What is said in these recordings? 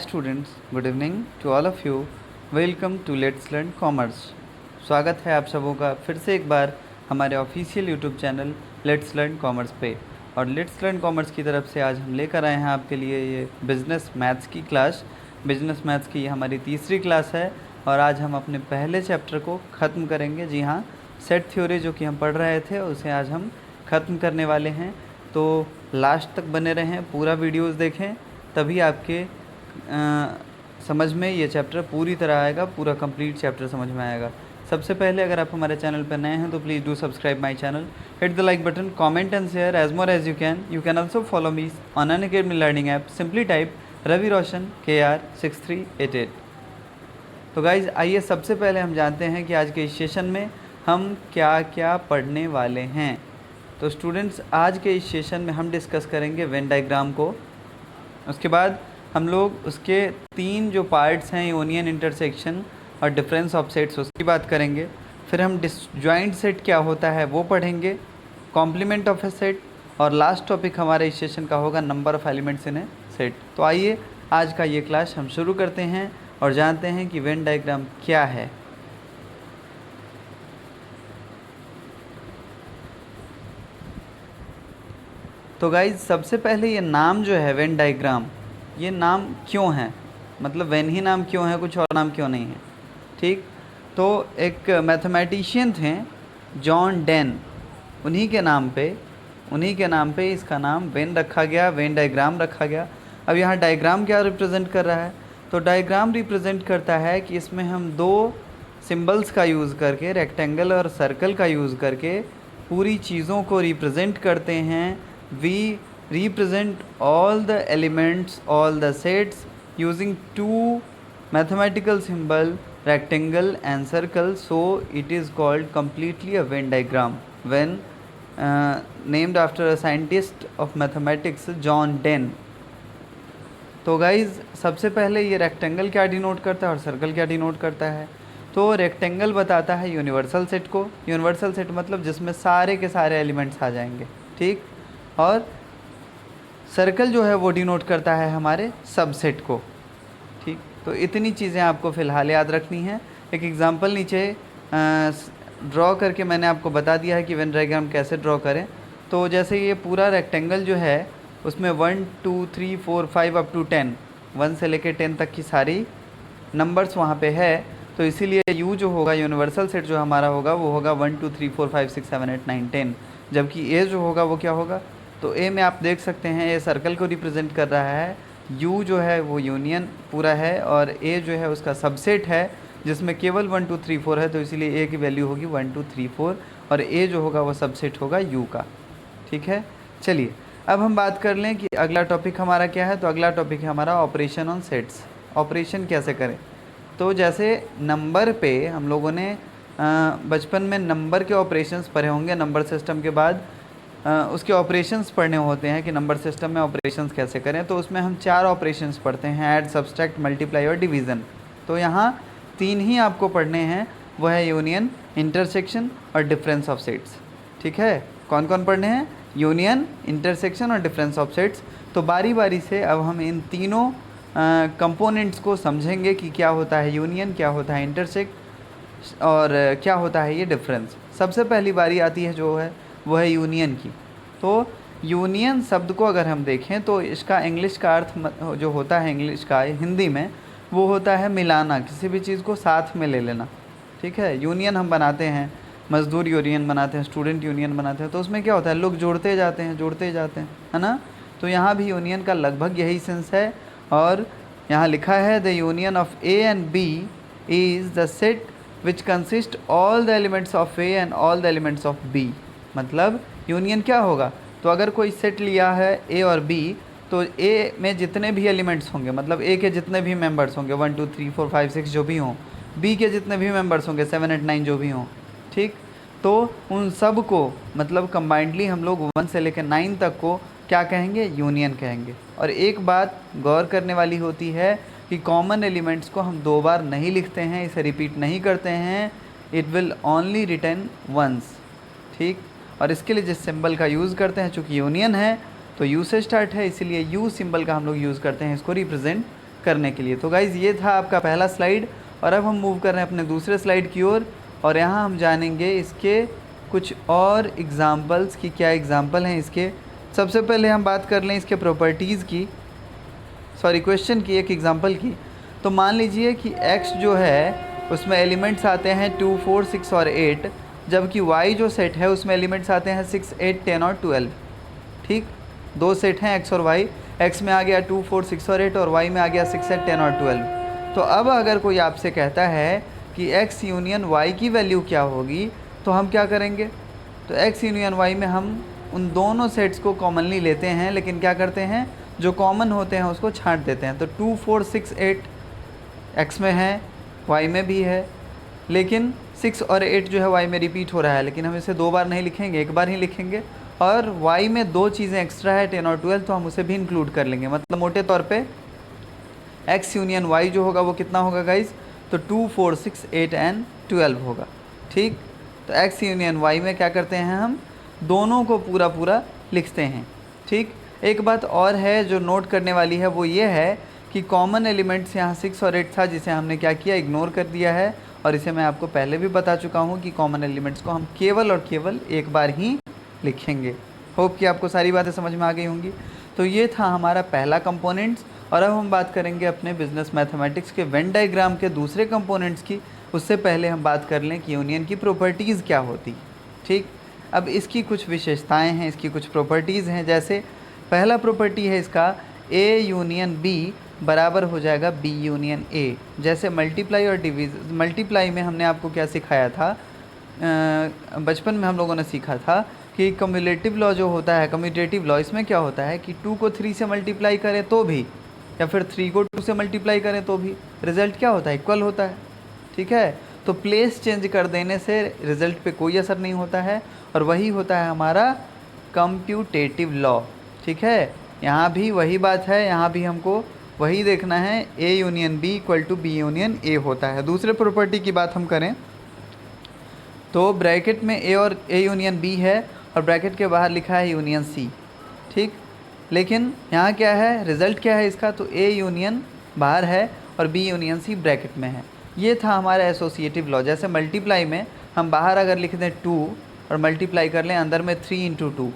Students, good evening to all of you. Welcome to let's learn commerce. स्वागत है आप सबों का फिर से एक बार हमारे official YouTube channel let's learn commerce पे। और लेट्स लर्न कॉमर्स की तरफ से आज हम लेकर आए हैं आपके लिए ये बिज़नेस मैथ्स की क्लास। बिज़नेस मैथ्स की ये हमारी तीसरी क्लास है और आज हम अपने पहले चैप्टर को ख़त्म करेंगे। जी हाँ, सेट थ्योरी जो कि हम पढ़ रहे थे उसे आज हम ख़त्म करने वाले हैं। तो लास्ट तक बने रहें, पूरा वीडियोस देखें, तभी आपके समझ में ये चैप्टर पूरी तरह आएगा, पूरा कंप्लीट चैप्टर समझ में आएगा। सबसे पहले अगर आप हमारे चैनल पर नए हैं तो please do subscribe my channel, hit the like button, comment and share as more as you can. You can also follow me on Unacademy learning app. Simply type Ravi Roshan KR6388। तो गाइज़ आइए सबसे पहले हम जानते हैं कि आज के इस सेशन में हम क्या क्या पढ़ने वाले हैं। तो स्टूडेंट्स, आज के इस सेशन में हम डिस्कस करेंगे वेन डायग्राम को। उसके बाद हम लोग उसके 3 जो पार्ट्स हैं, यूनियन, इंटरसेक्शन और डिफरेंस ऑफ सेट्स, उसकी बात करेंगे। फिर हम डिसजॉइंट सेट क्या होता है वो पढ़ेंगे, कॉम्प्लीमेंट ऑफ ए सेट, और लास्ट टॉपिक हमारे इस सेशन का होगा number of elements in A set. तो आइए आज का ये क्लास हम शुरू करते हैं और जानते हैं कि वेन डायग्राम क्या है। तो गाइज सबसे पहले ये नाम जो है वेन डायग्राम, ये नाम क्यों है, मतलब वेन ही नाम क्यों है, कुछ और नाम क्यों नहीं है। ठीक, तो एक मैथमेटिशियन थे जॉन डेन, उन्हीं के नाम पे इसका नाम वेन रखा गया, वेन डायग्राम रखा गया। अब यहाँ डायग्राम क्या रिप्रेजेंट कर रहा है, तो डायग्राम रिप्रेजेंट करता है कि इसमें हम 2 सिंबल्स का यूज़ करके, रेक्टेंगल और सर्कल का यूज़ करके पूरी चीज़ों को रिप्रेजेंट करते हैं। We represent all the elements, all the sets using 2 mathematical symbol, rectangle and circle. So it is called completely a Venn diagram. When named after a scientist of mathematics, John Denn. तो guys सबसे पहले ये rectangle क्या denote करता है और circle क्या denote करता है। तो रेक्टेंगल बताता है यूनिवर्सल सेट को। यूनिवर्सल सेट मतलब जिसमें सारे के सारे एलिमेंट्स आ जाएंगे। ठीक, और सर्कल जो है वो डिनोट करता है हमारे सबसेट को। ठीक, तो इतनी चीज़ें आपको फ़िलहाल याद रखनी है। एक एग्जांपल नीचे ड्रॉ करके मैंने आपको बता दिया है कि वेन डायग्राम कैसे ड्रॉ करें। तो जैसे ये पूरा रेक्टेंगल जो है उसमें 1 2 3 4 5 अप टू 10, 1 से लेकर 10 तक की सारी नंबर्स वहाँ पे है। तो इसीलिए यू जो होगा, यूनिवर्सल सेट जो हमारा होगा वो होगा 1 2 3 4 5 6 7 8 9 10। जबकि ए जो होगा वो क्या होगा, तो ए में आप देख सकते हैं ए सर्कल को रिप्रेजेंट कर रहा है, यू जो है वो यूनियन पूरा है, और ए जो है उसका सबसेट है जिसमें केवल 1 2 3 4 है। तो इसीलिए ए की वैल्यू होगी 1 2 3 4 और ए जो होगा वो सबसेट होगा यू का। ठीक है, चलिए अब हम बात कर लें कि अगला टॉपिक हमारा क्या है। तो अगला टॉपिक है हमारा ऑपरेशन ऑन सेट्स। ऑपरेशन कैसे करें, तो जैसे नंबर पे हम लोगों ने बचपन में नंबर के ऑपरेशंस पढ़े होंगे। नंबर सिस्टम के बाद उसके ऑपरेशंस पढ़ने होते हैं कि नंबर सिस्टम में ऑपरेशंस कैसे करें। तो उसमें हम 4 ऑपरेशंस पढ़ते हैं, ऐड, सब्सट्रैक्ट, मल्टीप्लाई और डिवीज़न। तो यहाँ 3 ही आपको पढ़ने हैं, वो है यूनियन, इंटरसेक्शन और डिफरेंस ऑफ सेट्स। ठीक है, कौन कौन पढ़ने हैं, यूनियन, इंटरसेक्शन और डिफरेंस ऑफ सेट्स। तो बारी बारी से अब हम इन तीनों कंपोनेंट्स को समझेंगे कि क्या होता है यूनियन, क्या होता है इंटरसेक्ट और क्या होता है ये डिफरेंस। सबसे पहली बारी आती है जो है वो है यूनियन की। तो यूनियन शब्द को अगर हम देखें तो इसका इंग्लिश का अर्थ जो होता है, इंग्लिश का हिंदी में वो होता है मिलाना, किसी भी चीज़ को साथ में ले लेना। ठीक है, यूनियन हम बनाते हैं, मजदूर यूनियन बनाते हैं, स्टूडेंट यूनियन बनाते हैं, तो उसमें क्या होता है, लोग जोड़ते जाते हैं, है ना। तो यहाँ भी यूनियन का लगभग यही सेंस है। और यहाँ लिखा है the union of A and B is the set which consist all the elements of A and all the elements of B. मतलब यूनियन क्या होगा, तो अगर कोई सेट लिया है ए और बी, तो ए में जितने भी एलिमेंट्स होंगे, मतलब ए के जितने भी मेंबर्स होंगे 1 2 3 4 5 6 जो भी हों, बी के जितने भी मेंबर्स होंगे 7 8 9 जो भी हों। ठीक, तो उन सब को मतलब कंबाइंडली हम लोग 1 से लेकर 9 तक को क्या कहेंगे, यूनियन कहेंगे। और एक बात गौर करने वाली होती है कि कॉमन एलिमेंट्स को हम 2 बार नहीं लिखते हैं, इसे रिपीट नहीं करते हैं, it will only return once. ठीक, और इसके लिए जिस सिंबल का यूज़ करते हैं, चूँकि यूनियन है तो यू से स्टार्ट है, इसीलिए यू सिंबल का हम लोग यूज़ करते हैं इसको रिप्रेजेंट करने के लिए। तो गाइज़ ये था आपका पहला स्लाइड, और अब हम मूव कर रहे हैं अपने दूसरे स्लाइड की ओर, और यहाँ हम जानेंगे इसके कुछ और एग्ज़ाम्पल्स की, क्या एग्ज़ाम्पल हैं इसके। सबसे पहले हम बात कर लें इसके प्रॉपर्टीज़ की, सॉरी क्वेश्चन की, एक एग्ज़ाम्पल की। तो मान लीजिए कि x जो है उसमें एलिमेंट्स आते हैं 2, 4, 6 और 8, जबकि y जो सेट है उसमें एलिमेंट्स आते हैं 6, 8, 10 और 12। ठीक, दो सेट हैं x और y, x में आ गया 2, 4, 6 और 8, और y में आ गया 6, 8, 10 और 12। तो अब अगर कोई आपसे कहता है कि x यूनियन y की वैल्यू क्या होगी, तो हम क्या करेंगे? तो x यूनियन y में हम उन दोनों सेट्स को कॉमनली लेते हैं, लेकिन क्या करते हैं, जो कॉमन होते हैं उसको छांट देते हैं। तो 2, 4, 6, 8 x में है, y में भी है, लेकिन 6 और 8 जो है y में रिपीट हो रहा है, लेकिन हम इसे दो बार नहीं लिखेंगे, एक बार ही लिखेंगे। और y में दो चीज़ें एक्स्ट्रा है 10 और 12, तो हम उसे भी इंक्लूड कर लेंगे। मतलब मोटे तौर पे x यूनियन y जो होगा वो कितना होगा गाइज? तो 2, 4, 6, 8 एंड 12 होगा। ठीक, तो x यूनियन y में क्या करते हैं, हम दोनों को पूरा पूरा लिखते हैं। ठीक, एक बात और है जो नोट करने वाली है, वो ये है कि कॉमन एलिमेंट्स यहाँ 6 और 8 था, जिसे हमने क्या किया, इग्नोर कर दिया है। और इसे मैं आपको पहले भी बता चुका हूँ कि कॉमन एलिमेंट्स को हम केवल और केवल एक बार ही लिखेंगे। होप कि आपको सारी बातें समझ में आ गई होंगी। तो ये था हमारा पहला कंपोनेंट्स, और अब हम बात करेंगे अपने बिजनेस मैथमेटिक्स के वेन डायग्राम के दूसरे कंपोनेंट्स की। उससे पहले हम बात कर लें कि यूनियन की प्रॉपर्टीज़ क्या होती। ठीक, अब इसकी कुछ विशेषताएं हैं, इसकी कुछ प्रॉपर्टीज़ हैं। जैसे पहला प्रॉपर्टी है इसका, ए यूनियन बी बराबर हो जाएगा बी यूनियन ए। जैसे मल्टीप्लाई और डिवीज़न, मल्टीप्लाई में हमने आपको क्या सिखाया था, बचपन में हम लोगों ने सीखा था कि कम्युलेटिव लॉ जो होता है, कम्यूटेटिव लॉ, इसमें क्या होता है कि 2 को 3 से मल्टीप्लाई करें तो भी, या फिर 3 को 2 से मल्टीप्लाई करें तो भी रिज़ल्ट क्या होता है, इक्वल होता है। ठीक है, तो प्लेस चेंज कर देने से रिज़ल्ट पे कोई असर नहीं होता है, और वही होता है हमारा कम्प्यूटेटिव लॉ। ठीक है, यहाँ भी वही बात है, यहाँ भी हमको वही देखना है, A union B equal to B union A होता है। दूसरे प्रॉपर्टी की बात हम करें तो ब्रैकेट में ए और ए यूनियन बी है, और ब्रैकेट के बाहर लिखा है यूनियन सी। ठीक, लेकिन यहाँ क्या है, रिज़ल्ट क्या है इसका, तो ए यूनियन बाहर है और बी यूनियन सी ब्रैकेट में है। ये था हमारा एसोसिएटिव लॉ। जैसे मल्टीप्लाई में हम बाहर अगर लिख दें 2 और मल्टीप्लाई कर लें अंदर में 3 इंटू 2,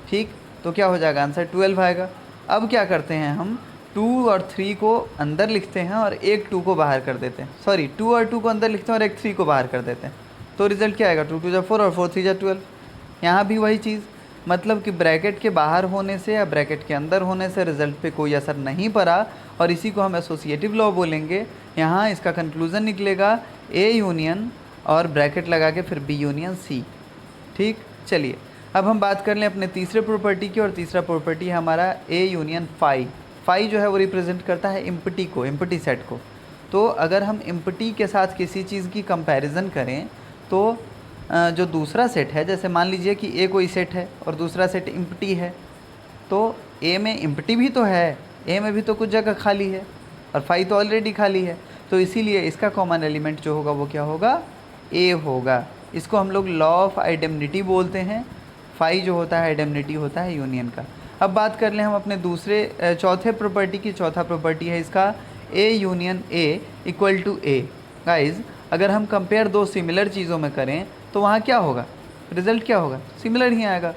ठीक, तो क्या हो जाएगा, आंसर 12 आएगा। अब क्या करते हैं, हम 2 और 3 को अंदर लिखते हैं और एक 2 को बाहर कर देते हैं, सॉरी 2 और 2 को अंदर लिखते हैं और एक 3 को बाहर कर देते हैं, तो रिज़ल्ट क्या आएगा, 2 2 जा 4 और 4 3 जा 12। यहाँ भी वही चीज़, मतलब कि ब्रैकेट के बाहर होने से या ब्रैकेट के अंदर होने से रिज़ल्ट पे कोई असर नहीं पड़ा, और इसी को हम एसोसिएटिव लॉ बोलेंगे। यहाँ इसका कंक्लूज़न निकलेगा ए यूनियन और ब्रैकेट लगा के फिर बी यूनियन सी। ठीक, चलिए अब हम बात कर लें अपने तीसरे प्रॉपर्टी की, और तीसरा प्रॉपर्टी है हमारा ए यूनियन फाई। फाई जो है वो रिप्रेजेंट करता है इम्पटी को, इम्पटी सेट को। तो अगर हम इम्पटी के साथ किसी चीज़ की कंपैरिजन करें तो जो दूसरा सेट है, जैसे मान लीजिए कि ए कोई सेट है और दूसरा सेट इम्पटी है, तो ए में इम्पटी भी तो है, ए में भी तो कुछ जगह खाली है, और फाई तो ऑलरेडी खाली है, तो इसीलिए इसका कॉमन एलिमेंट जो होगा वो क्या होगा, ए होगा। इसको हम लोग लॉ ऑफ आइडेमनिटी बोलते हैं। फाई जो होता है आइडेमनिटी होता है यूनियन का। अब बात कर लें हम अपने दूसरे चौथे प्रॉपर्टी की। चौथा प्रॉपर्टी है इसका A union A equal to A. Guys अगर हम कंपेयर दो सिमिलर चीज़ों में करें तो वहाँ क्या होगा, रिज़ल्ट क्या होगा, सिमिलर ही आएगा।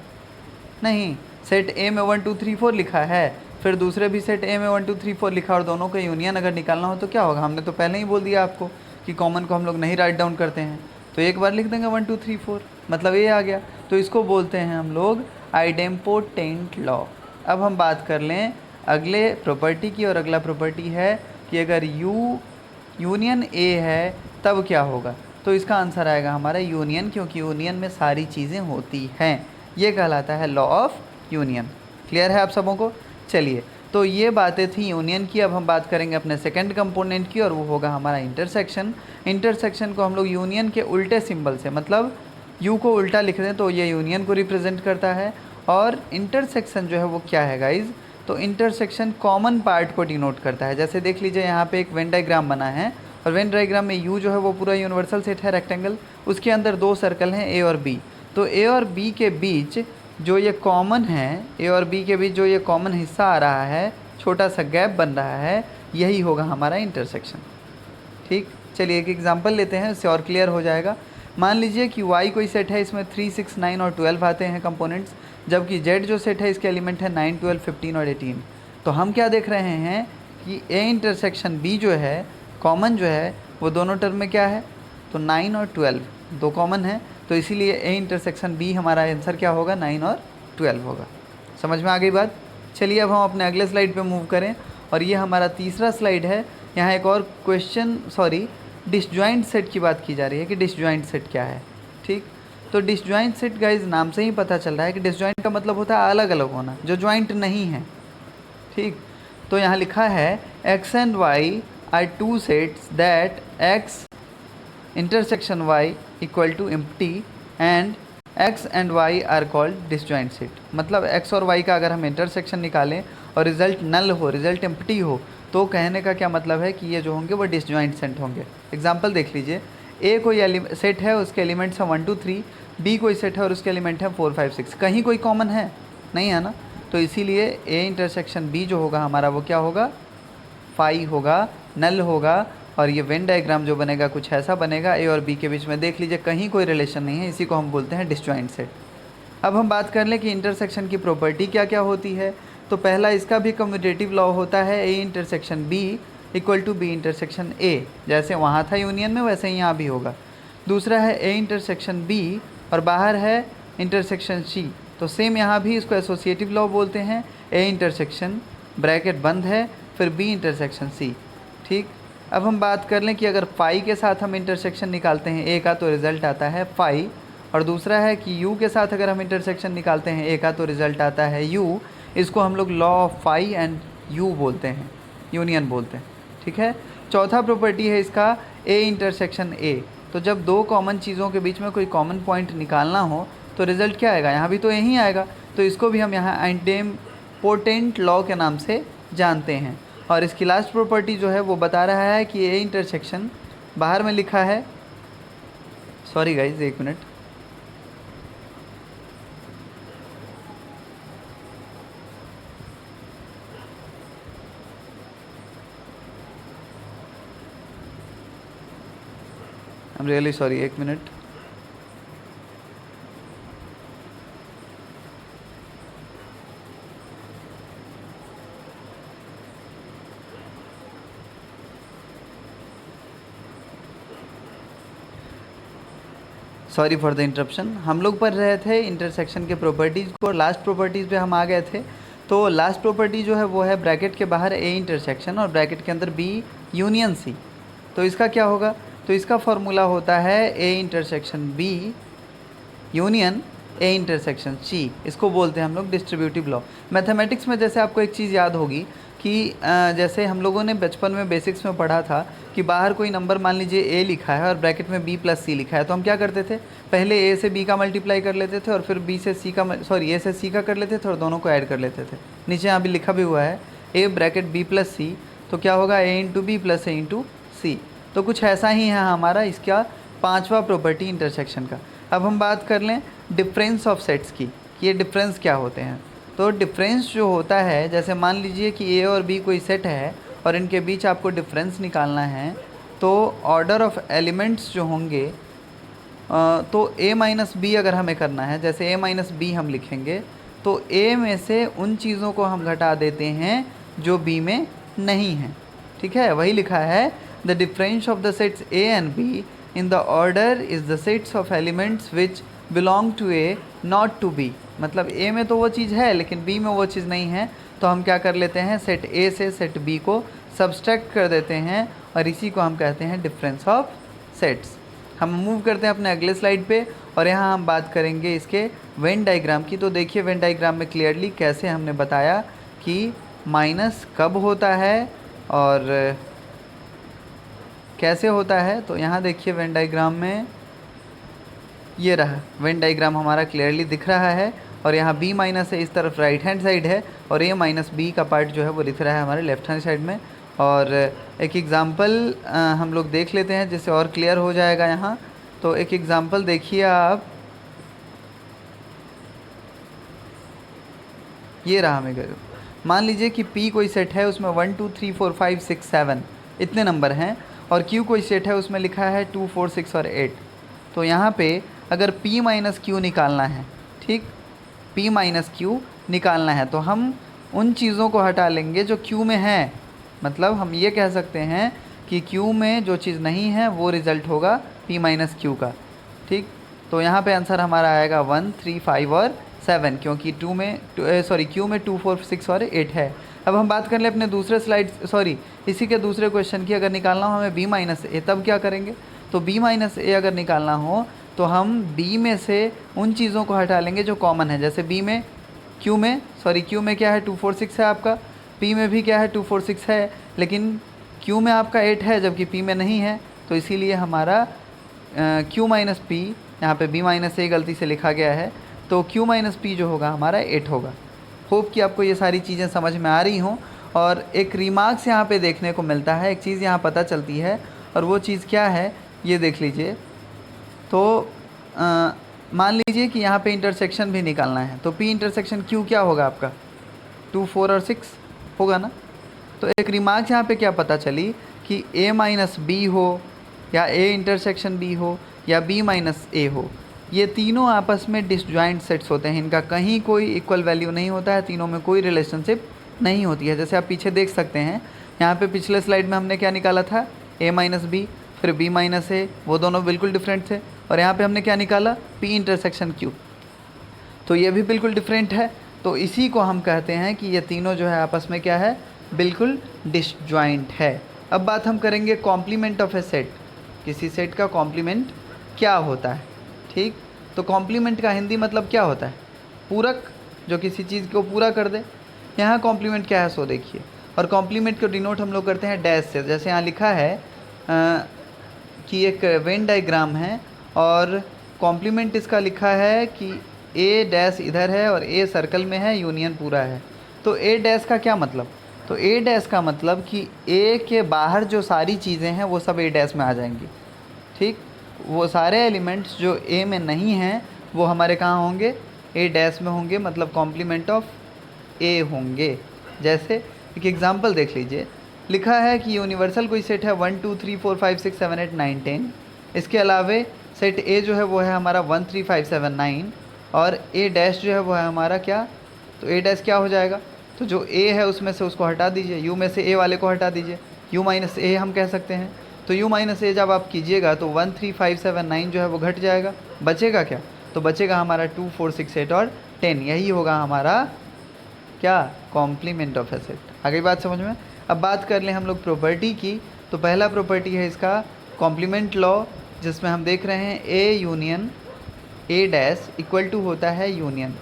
नहीं, सेट ए में 1 2 3 4 लिखा है, फिर दूसरे भी सेट ए में 1 2 3 4 लिखा, और दोनों का यूनियन अगर निकालना हो तो क्या होगा, हमने तो पहले ही बोल दिया आपको कि कॉमन को हम लोग नहीं राइट डाउन करते हैं, तो एक बार लिख देंगे 1 2 3 4, मतलब ए आ गया। तो इसको बोलते हैं हम लोग आइडेम्पोटेंट लॉ। अब हम बात कर लें अगले प्रॉपर्टी की, और अगला प्रॉपर्टी है कि अगर यू यूनियन ए है तब क्या होगा, तो इसका आंसर आएगा हमारा यूनियन, क्योंकि यूनियन में सारी चीज़ें होती हैं। ये कहलाता है लॉ ऑफ यूनियन। क्लियर है आप सबों को? चलिए, तो ये बातें थी यूनियन की। अब हम बात करेंगे अपने सेकंड कंपोनेंट की, और वो होगा हमारा इंटरसेक्शन। इंटरसेक्शन को हम लोग यूनियन के उल्टे सिंबल से, मतलब यू को उल्टा लिख दें तो ये यूनियन को रिप्रेजेंट करता है। और इंटरसेक्शन जो है वो क्या है गाइज, तो इंटरसेक्शन कॉमन पार्ट को डिनोट करता है। जैसे देख लीजिए यहाँ पे एक वेन डायग्राम बना है, और वेन डायग्राम में यू जो है वो पूरा यूनिवर्सल सेट है, रेक्टेंगल, उसके अंदर दो सर्कल हैं ए और बी। तो ए और बी के बीच जो ये कॉमन है, ए और बी के बीच जो ये कॉमन हिस्सा आ रहा है, छोटा सा गैप बन रहा है, यही होगा हमारा इंटरसेक्शन। ठीक, चलिए एक एग्जांपल लेते हैं, इससे और क्लियर हो जाएगा। मान लीजिए कि y कोई सेट है, इसमें 3, 6, 9 और 12 आते हैं कंपोनेंट्स, जबकि z जो सेट है इसके एलिमेंट है 9, 12, 15 और 18। तो हम क्या देख रहे हैं कि a इंटरसेक्शन b जो है कॉमन जो है वो दोनों टर्म में क्या है, तो 9 और 12 दो कॉमन है, तो इसीलिए a इंटरसेक्शन b हमारा आंसर क्या होगा, 9 और 12 होगा। समझ में आ गई बात। चलिए अब हम अपने अगले स्लाइड पे मूव करें, और ये हमारा तीसरा स्लाइड है। यहाँ एक और क्वेश्चन, सॉरी, डिसजॉइंट सेट की बात की जा रही है कि डिसजॉइंट सेट क्या है। ठीक, तो डिसजॉइंट सेट गाइज नाम से ही पता चल रहा है कि डिसजॉइंट का मतलब होता है अलग अलग होना, जो जॉइंट नहीं है। ठीक, तो यहाँ लिखा है x and y are two sets that x intersection y equal to empty and x and y are called disjoint set. मतलब x और y का अगर हम इंटरसेक्शन निकालें और रिजल्ट नल हो, रिजल्ट एम्प्टी हो, तो कहने का क्या मतलब है कि ये जो होंगे वो डिसजॉइंट सेट होंगे। एग्जांपल देख लीजिए, ए कोई सेट है, उसके एलिमेंट्स हैं 1, 2, 3, बी कोई सेट है और उसके एलिमेंट है 4, 5, 6। कहीं कोई कॉमन है नहीं है ना, तो इसीलिए ए इंटरसेक्शन बी जो होगा हमारा वो क्या होगा, फाई होगा, नल होगा। और ये वेन डायग्राम जो बनेगा कुछ ऐसा बनेगा, ए और बी के बीच में देख लीजिए कहीं कोई रिलेशन नहीं है, इसी को हम बोलते हैं डिसजॉइंट सेट। अब हम बात कर लें कि इंटरसेक्शन की प्रॉपर्टी क्या क्या होती है। तो पहला, इसका भी कम्यूटेटिव लॉ होता है, A intersection B equal to B intersection A, जैसे वहाँ था यूनियन में वैसे ही यहाँ भी होगा। दूसरा है ए इंटरसेक्शन बी और बाहर है इंटरसेक्शन सी, तो सेम यहाँ भी इसको एसोसिएटिव लॉ बोलते हैं, ए इंटरसेक्शन ब्रैकेट बंद है फिर बी इंटरसेक्शन सी। ठीक, अब हम बात कर लें कि अगर फाई के साथ हम इंटरसेक्शन निकालते हैं ए का तो रिज़ल्ट आता है फाई, और दूसरा है कि यू के साथ अगर हम इंटरसेक्शन निकालते हैं ए का तो रिज़ल्ट आता है यू। इसको हम लोग law of phi and U बोलते हैं, यूनियन बोलते हैं। ठीक है, चौथा प्रॉपर्टी है इसका ए इंटरसेक्शन ए। तो जब दो कॉमन चीज़ों के बीच में कोई कॉमन पॉइंट निकालना हो तो रिज़ल्ट क्या आएगा, यहाँ भी तो यही आएगा, तो इसको भी हम यहाँ आइडेम्पोटेंट लॉ के नाम से जानते हैं। और इसकी लास्ट प्रॉपर्टी जो है वो बता रहा है कि ए इंटरसेक्शन, बाहर में लिखा है, सॉरी गाइज एक minute, I am really sorry, एक minute. Sorry for the interruption. हम लोग पढ़ रहे थे इंटरसेक्शन के प्रॉपर्टीज़ को, लास्ट प्रॉपर्टीज़ पे हम आ गए थे। तो लास्ट प्रॉपर्टी जो है वो है ब्रैकेट के बाहर ए इंटरसेक्शन और ब्रैकेट के अंदर बी यूनियन सी। तो इसका क्या होगा, तो इसका फॉर्मूला होता है A intersection B union A intersection C. इसको बोलते हैं हम लोग डिस्ट्रीब्यूटिव लॉ। मैथमेटिक्स में जैसे आपको एक चीज़ याद होगी कि जैसे हम लोगों ने बचपन में बेसिक्स में पढ़ा था कि बाहर कोई नंबर मान लीजिए ए लिखा है और ब्रैकेट में बी प्लस सी लिखा है, तो हम क्या करते थे, पहले ए से बी का मल्टीप्लाई कर लेते थे और फिर बी से सी का, सॉरी ए से सी का कर लेते थे और दोनों को ऐड कर लेते थे। नीचे यहाँ भी लिखा भी हुआ है ए ब्रैकेट बी प्लस सी, तो क्या होगा ए इंटू बी प्लस ए इंटू सी। तो कुछ ऐसा ही है हमारा इसका पाँचवा प्रॉपर्टी इंटरसेक्शन का। अब हम बात कर लें डिफरेंस ऑफ सेट्स की, कि ये डिफरेंस क्या होते हैं। तो डिफरेंस जो होता है, जैसे मान लीजिए कि ए और बी कोई सेट है और इनके बीच आपको डिफरेंस निकालना है, तो ऑर्डर ऑफ एलिमेंट्स जो होंगे, तो ए माइनस बी अगर हमें करना है, जैसे ए माइनस बी हम लिखेंगे, तो ए में से उन चीज़ों को हम घटा देते हैं जो बी में नहीं है। ठीक है, वही लिखा है the difference of the sets A and B in the order is the sets of elements which belong to A not to B. मतलब ए में तो वो चीज़ है लेकिन बी में वो चीज़ नहीं है, तो हम क्या कर लेते हैं, सेट ए से सेट बी को सब्सट्रैक्ट कर देते हैं और इसी को हम कहते हैं डिफरेंस ऑफ सेट्स। हम मूव करते हैं अपने अगले स्लाइड पे और यहाँ हम बात करेंगे इसके वेन डायग्राम की। तो देखिए वेन डायग्राम में क्लियरली कैसे हमने बताया कि माइनस कब होता है और कैसे होता है। तो यहाँ देखिए वेन डायग्राम में ये रहा, वेन डायग्राम हमारा क्लियरली दिख रहा है और यहाँ b माइनस है, इस तरफ राइट हैंड साइड है और a माइनस बी का पार्ट जो है वो दिख रहा है हमारे लेफ्ट हैंड साइड में। और एक एग्ज़ाम्पल हम लोग देख लेते हैं जिससे और क्लियर हो जाएगा यहाँ। तो एक एग्ज़ाम्पल देखिए आप, ये रहा मेरे। मान लीजिए कि P कोई सेट है, उसमें 1 2 3 4 5 6 7 इतने नंबर हैं, और Q कोई सेट है, उसमें लिखा है 2 4 6 और 8। तो यहाँ पे अगर P माइनस क्यू निकालना है, ठीक, P माइनस क्यू निकालना है, तो हम उन चीज़ों को हटा लेंगे जो Q में है। मतलब हम ये कह सकते हैं कि Q में जो चीज़ नहीं है वो रिज़ल्ट होगा P माइनस क्यू का, ठीक। तो यहाँ पे आंसर हमारा आएगा 1 3 5 और 7, क्योंकि Q में 2 4 6 और 8 है। अब हम बात कर लें अपने दूसरे इसी के दूसरे क्वेश्चन की। अगर निकालना हो हमें B माइनस ए, तब क्या करेंगे? तो B माइनस ए अगर निकालना हो तो हम B में से उन चीज़ों को हटा लेंगे जो कॉमन है। जैसे Q में क्या है, 2 4 6 है आपका, P में भी क्या है, 2 4 6 है, लेकिन Q में आपका 8 है जबकि P में नहीं है। तो इसीलिए हमारा Q माइनस पी, यहाँ पे B माइनस ए गलती से लिखा गया है, तो Q माइनस पी जो होगा हमारा 8 होगा। होप कि आपको ये सारी चीज़ें समझ में आ रही हों। और एक रिमार्क्स यहाँ पे देखने को मिलता है, एक चीज़ यहाँ पता चलती है, और वो चीज़ क्या है ये देख लीजिए। तो मान लीजिए कि यहाँ पे इंटरसेक्शन भी निकालना है, तो P इंटरसेक्शन Q क्या होगा आपका, 2 4 और 6 होगा ना। तो एक रिमार्क्स यहाँ पे क्या पता चली कि A माइनस बी हो, या A इंटरसेक्शन B हो, या B माइनस ए हो, ये तीनों आपस में डिसजॉइंट सेट्स होते हैं। इनका कहीं कोई इक्वल वैल्यू नहीं होता है, तीनों में कोई रिलेशनशिप नहीं होती है। जैसे आप पीछे देख सकते हैं, यहाँ पे पिछले स्लाइड में हमने क्या निकाला था, A माइनस बी, फिर B माइनस ए, वो दोनों बिल्कुल डिफरेंट थे। और यहाँ पे हमने क्या निकाला, P इंटरसेक्शन Q, तो ये भी बिल्कुल डिफरेंट है। तो इसी को हम कहते हैं कि ये तीनों जो है आपस में क्या है, बिल्कुल डिसजॉइंट है। अब बात हम करेंगे कॉम्प्लीमेंट ऑफ ए सेट। किसी सेट का कॉम्प्लीमेंट क्या होता है, ठीक। तो कॉम्प्लीमेंट का हिंदी मतलब क्या होता है, पूरक, जो किसी चीज़ को पूरा कर दे। यहाँ कॉम्प्लीमेंट क्या है सो देखिए, और कॉम्प्लीमेंट को डिनोट हम लोग करते हैं डैश से। जैसे यहाँ लिखा है कि एक वेन डायग्राम है, और कॉम्प्लीमेंट इसका लिखा है कि ए डैश इधर है और ए सर्कल में है, यूनियन पूरा है। तो ए डैश का क्या मतलब, तो ए डैश का मतलब कि ए के बाहर जो सारी चीज़ें हैं वो सब ए डैश में आ जाएंगी, ठीक। वो सारे एलिमेंट्स जो ए में नहीं हैं वो हमारे कहाँ होंगे, ए डैश में होंगे, मतलब कॉम्प्लीमेंट ऑफ ए होंगे। जैसे एक एग्जांपल देख लीजिए, लिखा है कि यूनिवर्सल कोई सेट है 1 2 3 4 5 6 7 8 9 10। इसके अलावे सेट ए जो है वो है हमारा 1 3 5 7 9, और ए डैश जो है वो है हमारा क्या, तो ए डैश क्या हो जाएगा, तो जो ए है उसमें से उसको हटा दीजिए, यू में से ए वाले को हटा दीजिए, यू माइनस ए हम कह सकते हैं। तो यू माइनस ए जब आप कीजिएगा तो 1 3 5 7 9 जो है वो घट जाएगा, बचेगा क्या, तो बचेगा हमारा 2 4 6 8 और 10। यही होगा हमारा क्या, कॉम्प्लीमेंट ऑफ ए सेट। आगे बात समझ में। अब बात कर लें हम लोग प्रॉपर्टी की, तो पहला प्रॉपर्टी है इसका कॉम्प्लीमेंट लॉ, जिसमें हम देख रहे हैं A union A dash equal to होता है यूनियन।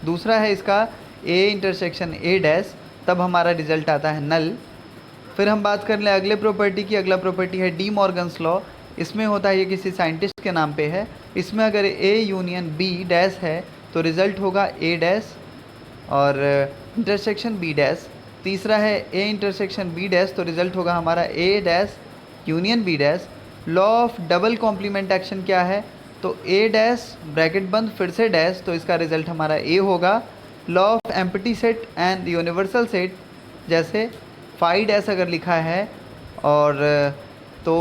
दूसरा है इसका ए इंटरसेक्शन ए डैश, तब हमारा रिजल्ट आता है नल। फिर हम बात कर लें अगले प्रॉपर्टी की, अगला प्रॉपर्टी है डी मॉर्गन्स लॉ। इसमें होता है, ये किसी साइंटिस्ट के नाम पे है, इसमें अगर ए यूनियन बी डैश है तो रिज़ल्ट होगा ए डैश और इंटरसेक्शन बी डैश। तीसरा है ए इंटरसेक्शन बी डैश, तो रिज़ल्ट होगा हमारा A dash union B dash. Law of double complementation क्या है, तो ए डैश ब्रैकेट बंद फिर से डैश, तो इसका रिज़ल्ट हमारा ए होगा। Law of empty set and universal set, जैसे फाई डैश अगर लिखा है और तो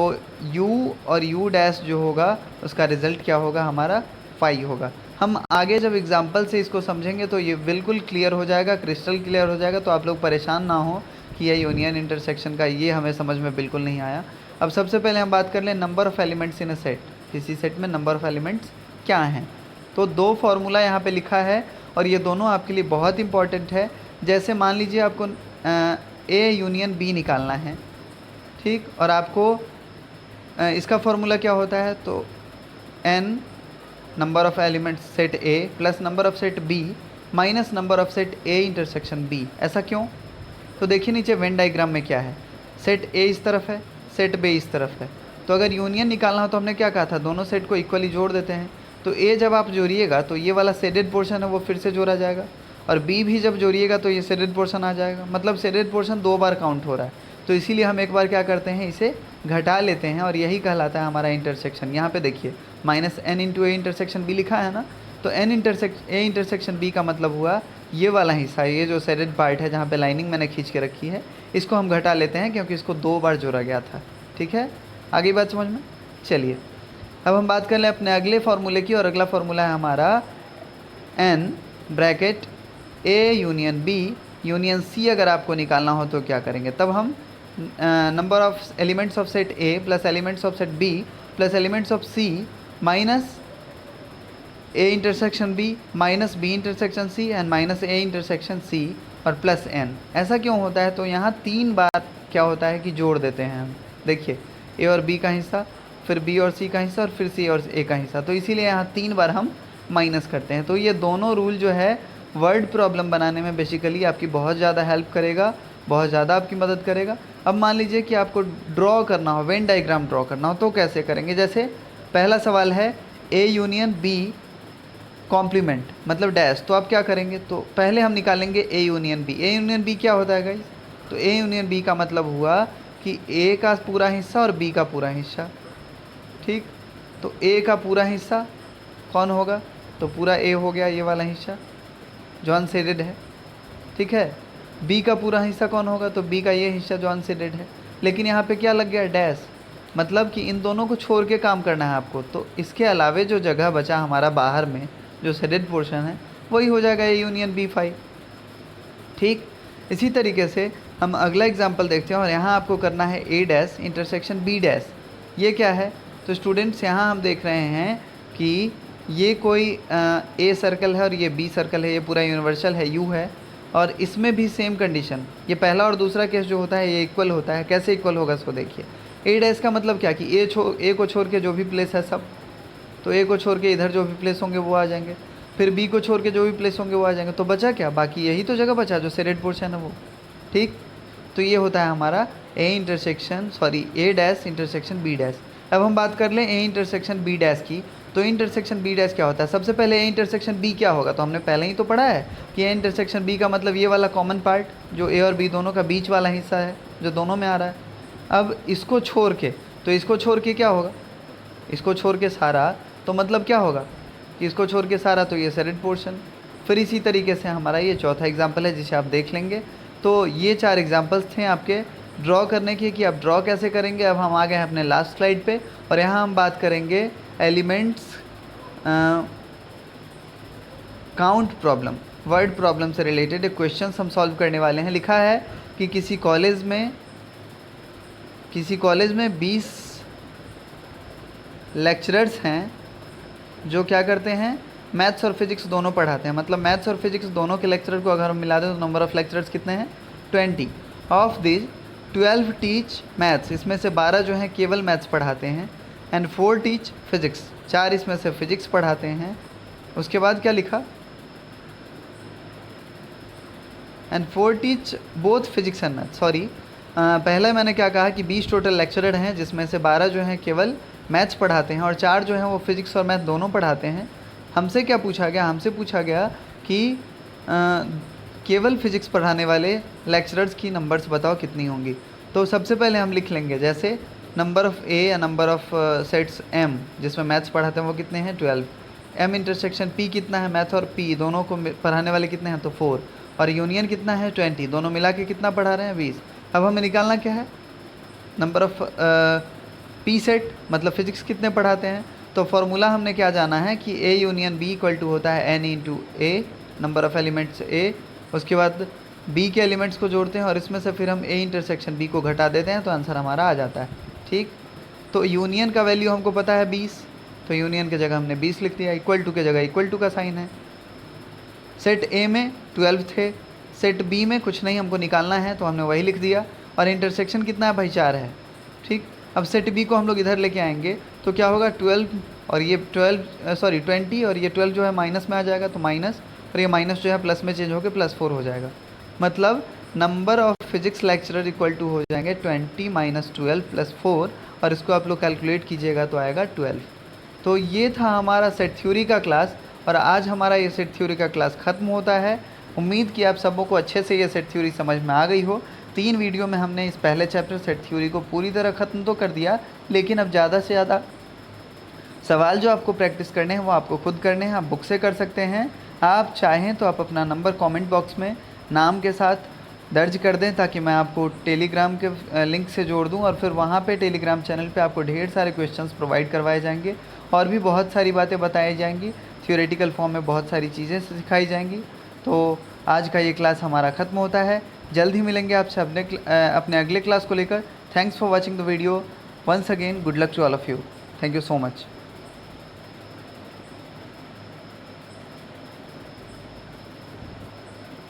u और u डैश जो होगा उसका रिज़ल्ट क्या होगा हमारा फाई होगा। हम आगे जब एग्जांपल से इसको समझेंगे तो ये बिल्कुल क्लियर हो जाएगा, क्रिस्टल क्लियर हो जाएगा। तो आप लोग परेशान ना हो कि ये यूनियन इंटरसेक्शन का ये हमें समझ में बिल्कुल नहीं आया। अब सबसे पहले हम बात कर लें number of elements in a set. किसी सेट में नंबर ऑफ़ एलिमेंट्स क्या हैं, तो दो फार्मूला यहाँ पे लिखा है और ये दोनों आपके लिए बहुत इंपॉर्टेंट है। जैसे मान लीजिए आपको ए यूनियन बी निकालना है, ठीक, और आपको इसका फार्मूला क्या होता है, तो n number of elements set A plus number of set B minus number of set A intersection B. ऐसा क्यों, तो देखिए नीचे वेन डायग्राम में क्या है, सेट ए इस तरफ है, सेट बी इस तरफ है। तो अगर यूनियन निकालना हो तो हमने क्या कहा था, दोनों सेट को इक्वली जोड़ देते हैं। तो ए जब आप जोड़िएगा तो ये वाला शेडेड पोर्शन है वो फिर से जोड़ा जाएगा, और बी भी जब जोड़िएगा तो ये शेडेड पोर्शन आ जाएगा। मतलब शेडेड पोर्शन दो बार काउंट हो रहा है, तो इसीलिए हम एक बार क्या करते हैं, इसे घटा लेते हैं और यही कहलाता है हमारा इंटरसेक्शन। यहाँ पे देखिए -n × a इंटरसेक्शन b लिखा है ना, तो तो ए इंटरसेक्शन बी का मतलब हुआ ये वाला हिस्सा, ये जो सेडेड पार्ट है जहाँ पे लाइनिंग मैंने खींच के रखी है, इसको हम घटा लेते हैं क्योंकि इसको 2 बार जोड़ा गया था। ठीक है, आगे बात समझ में। चलिए अब हम बात कर लें अपने अगले फार्मूले की, और अगला फार्मूला है हमारा n bracket a union b union c। अगर आपको निकालना हो तो क्या करेंगे, तब हम number of elements of set a plus elements of set b plus elements of c minus a intersection b minus b intersection c and minus a intersection c और प्लस n। ऐसा क्यों होता है, तो यहाँ 3 बार क्या होता है कि जोड़ देते हैं हम। देखिए a और b का हिस्सा, फिर b और c का हिस्सा, और फिर c और a का हिस्सा, तो इसीलिए यहाँ 3 बार हम माइनस करते हैं। तो ये दोनों रूल जो है वर्ड प्रॉब्लम बनाने में बेसिकली आपकी बहुत ज़्यादा हेल्प करेगा, बहुत ज़्यादा आपकी मदद करेगा। अब मान लीजिए कि आपको ड्रॉ करना हो, वेन डायग्राम ड्रॉ करना हो, तो कैसे करेंगे। जैसे पहला सवाल है a यूनियन b कॉम्प्लीमेंट मतलब डैश, तो आप क्या करेंगे, तो पहले हम निकालेंगे a union b। a union b क्या होता है गाइस, तो a यूनियन b का मतलब हुआ कि a का पूरा हिस्सा और b का पूरा हिस्सा। ठीक, तो a का पूरा हिस्सा कौन होगा, तो पूरा a हो गया, ये वाला हिस्सा जो अनशेडेड है। ठीक है, b का पूरा हिस्सा कौन होगा, तो b का ये हिस्सा जो अनशेडेड है। लेकिन यहाँ पे क्या लग गया, डैश, मतलब कि इन दोनों को छोड़ के काम करना है आपको। तो इसके अलावे जो जगह बचा हमारा बाहर में जो शेडेड पोर्शन है वही हो जाएगा a यूनियन b5। ठीक, इसी तरीके से हम अगला एग्जांपल देखते हैं, और यहाँ आपको करना है a dash intersection b dash. ये क्या है, तो स्टूडेंट्स यहाँ हम देख रहे हैं कि ये कोई a सर्कल है और ये b सर्कल है, ये पूरा यूनिवर्सल है u है, और इसमें भी सेम कंडीशन, ये पहला और दूसरा केस जो होता है ये इक्वल होता है। कैसे इक्वल होगा इसको देखिए, a डैश का मतलब क्या कि a को छोड़ के जो भी प्लेस है सब, तो a को छोड़ के इधर जो भी प्लेस होंगे वो आ जाएंगे, फिर b को छोड़ के जो भी प्लेस होंगे वो आ जाएंगे, तो बचा क्या, बाकी यही तो जगह बचा जो शेडेड पोर्शन है वो। ठीक, तो ये होता है हमारा a dash intersection b dash. अब हम बात कर लें a इंटरसेक्शन b डैश की, तो इंटरसेक्शन b डैश क्या होता है। सबसे पहले a इंटरसेक्शन b क्या होगा, तो हमने पहले ही तो पढ़ा है कि a इंटरसेक्शन b का मतलब ये वाला कॉमन पार्ट जो a और b दोनों का बीच वाला हिस्सा है जो दोनों में आ रहा है। अब इसको छोड़ के, तो इसको छोड़ के क्या होगा, इसको छोड़ के सारा, तो मतलब क्या होगा कि इसको छोड़ के सारा, तो ये शेडेड पोर्शन। फिर इसी तरीके से हमारा ये चौथा एग्जाम्पल है जिसे आप देख लेंगे। तो ये 4 एग्जाम्पल्स थे आपके ड्रॉ करने के कि आप ड्रॉ कैसे करेंगे। अब हम आ गए हैं अपने लास्ट स्लाइड पे, और यहाँ हम बात करेंगे elements count problem, word problem से रिलेटेड एक क्वेश्चन हम सॉल्व करने वाले हैं। लिखा है कि किसी कॉलेज में 20 लेक्चरर्स हैं जो क्या करते हैं, मैथ्स और फिजिक्स दोनों पढ़ाते हैं। मतलब मैथ्स और फिजिक्स दोनों के लेक्चरर को अगर हम मिला दें तो नंबर ऑफ़ लेक्चरर्स कितने हैं, 20। ऑफ दिस 12 टीच मैथ्स, इसमें से 12 जो हैं केवल मैथ्स पढ़ाते हैं, एंड 4 टीच फिजिक्स, 4 इसमें से फिजिक्स पढ़ाते हैं। उसके बाद क्या लिखा, and 4 teach both physics and maths. Sorry, पहले मैंने क्या कहा कि 20 टोटल लेक्चरर हैं जिसमें से 12 जो हैं केवल मैथ्स पढ़ाते हैं और 4 जो हैं वो फिजिक्स और मैथ दोनों पढ़ाते हैं। हमसे क्या पूछा गया, हमसे पूछा गया कि केवल फिजिक्स पढ़ाने वाले लेक्चरर्स की नंबर्स बताओ कितनी होंगी। तो सबसे पहले हम लिख लेंगे जैसे नंबर ऑफ़ ए या नंबर ऑफ़ सेट्स एम जिसमें मैथ्स पढ़ाते हैं वो कितने हैं, 12। एम इंटरसेक्शन पी कितना है, मैथ और पी दोनों को पढ़ाने वाले कितने हैं, तो 4। और यूनियन कितना है, 20, दोनों मिला के कितना पढ़ा रहे हैं, 20। अब हमें निकालना क्या है, नंबर ऑफ़ पी सेट मतलब फिजिक्स कितने पढ़ाते हैं। तो फॉर्मूला हमने क्या जाना है कि A union B equal to होता है n into A, number of elements A. उसके बाद बी के एलिमेंट्स को जोड़ते हैं और इसमें से फिर हम ए इंटरसेक्शन बी को घटा देते हैं तो आंसर हमारा आ जाता है। ठीक, तो यूनियन का वैल्यू हमको पता है 20, तो यूनियन की जगह हमने 20 लिख दिया, इक्वल टू की जगह इक्वल टू का साइन है। सेट ए में 12 थे, सेट बी में कुछ नहीं हमको निकालना है तो हमने वही लिख दिया, और इंटरसेक्शन कितना है भाई, 4 है। ठीक, अब सेट बी को हम लोग इधर लेके आएंगे तो क्या होगा, 12 और ये 20 और ये 12 जो है माइनस में आ जाएगा तो माइनस, और ये माइनस जो है प्लस में चेंज होकर +4 हो जाएगा। मतलब number of physics lecturer equal to हो जाएंगे 20 - 12 + 4, और इसको आप लोग कैलकुलेट कीजिएगा तो आएगा 12। तो ये था हमारा सेट थ्योरी का क्लास, और आज हमारा ये सेट थ्योरी का क्लास ख़त्म होता है। उम्मीद कि आप सबों को अच्छे से ये सेट थ्योरी समझ में आ गई हो। 3 वीडियो में हमने इस पहले चैप्टर सेट थ्योरी को पूरी तरह ख़त्म तो कर दिया, लेकिन अब ज़्यादा से ज़्यादा सवाल जो आपको प्रैक्टिस करने हैं वो आपको खुद करने हैं, आप बुक से कर सकते हैं। आप चाहें तो आप अपना नंबर कमेंट बॉक्स में नाम के साथ दर्ज कर दें, ताकि मैं आपको टेलीग्राम के लिंक से जोड़ दूं, और फिर वहाँ पे टेलीग्राम चैनल पे आपको ढेर सारे क्वेश्चंस प्रोवाइड करवाए जाएंगे और भी बहुत सारी बातें बताई जाएंगी। थ्योरेटिकल फॉर्म में बहुत सारी चीज़ें सिखाई जाएंगी। तो आज का ये क्लास हमारा ख़त्म होता है। जल्द ही मिलेंगे आपसे अपने अगले क्लास को लेकर। Thanks for watching the video. Once again good luck to all of you. Thank you so much.